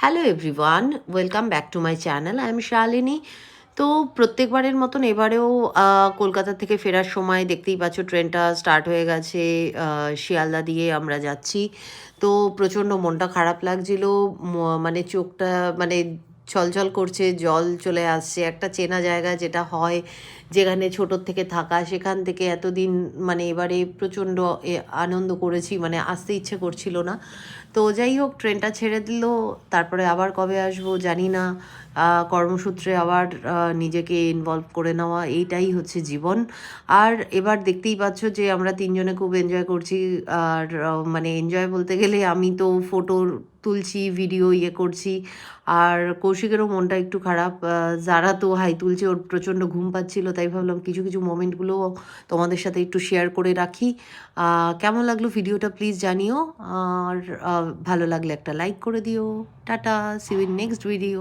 Hello everyone, welcome back to my channel. I am Shalini. তো প্রত্যেকবারের মতন এবারেও কলকাতা থেকে ফেরার সময় দেখতেই পাচ্ছ ট্রেনটা স্টার্ট হয়ে গেছে। শিয়ালদা দিয়ে আমরা যাচ্ছি। তো প্রচণ্ড মনটা খারাপ লাগছিল। মানে চোখটা মানে ছলছল করছে, জল চলে আসছে। একটা চেনা জায়গা যেটা হয়, যেখানে ছোটোর থেকে থাকা, সেখান থেকে এতদিন মানে এবারে প্রচণ্ড আনন্দ করেছি, মানে আসতে ইচ্ছে করছিল না। তো যাই হোক, ট্রেনটা ছেড়ে দিল। তারপরে আবার কবে আসবো জানি না। কর্মসূত্রে আবার নিজেকে ইনভলভ করে নেওয়া, এইটাই হচ্ছে জীবন। আর এবার দেখতেই পাচ্ছ যে আমরা তিনজনে খুব এনজয় করছি। আর মানে এনজয় বলতে গেলে আমি তো ফটো তুলছি, ভিডিও করছি। আর কৌশিকেরও মনটা একটু খারাপ। যারা তো হাই তুলছে, ওর প্রচণ্ড ঘুম পাচ্ছিল, তাই ভাবলাম কিছু কিছু মোমেন্টগুলোও তোমাদের সাথে একটু শেয়ার করে রাখি। কেমন লাগলো ভিডিওটা প্লিজ জানিও। আর ভালো লাগলে একটা লাইক করে দিও। Tata, see you in next video.